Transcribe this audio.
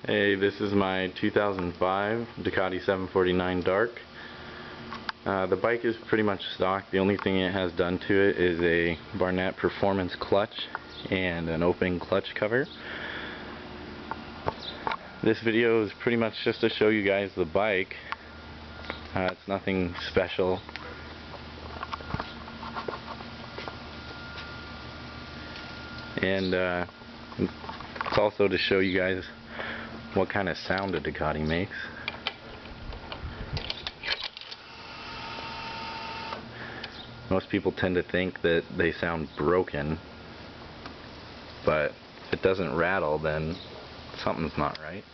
Hey, this is my 2005 Ducati 749 Dark. The bike is pretty much stock. The only thing it has done to it is a Barnett Performance clutch and an open clutch cover. This video is pretty much just to show you guys the bike. It's nothing special. And it's also to show you guys what kind of sound a Ducati makes. Most people tend to think that they sound broken, but if it doesn't rattle, then something's not right.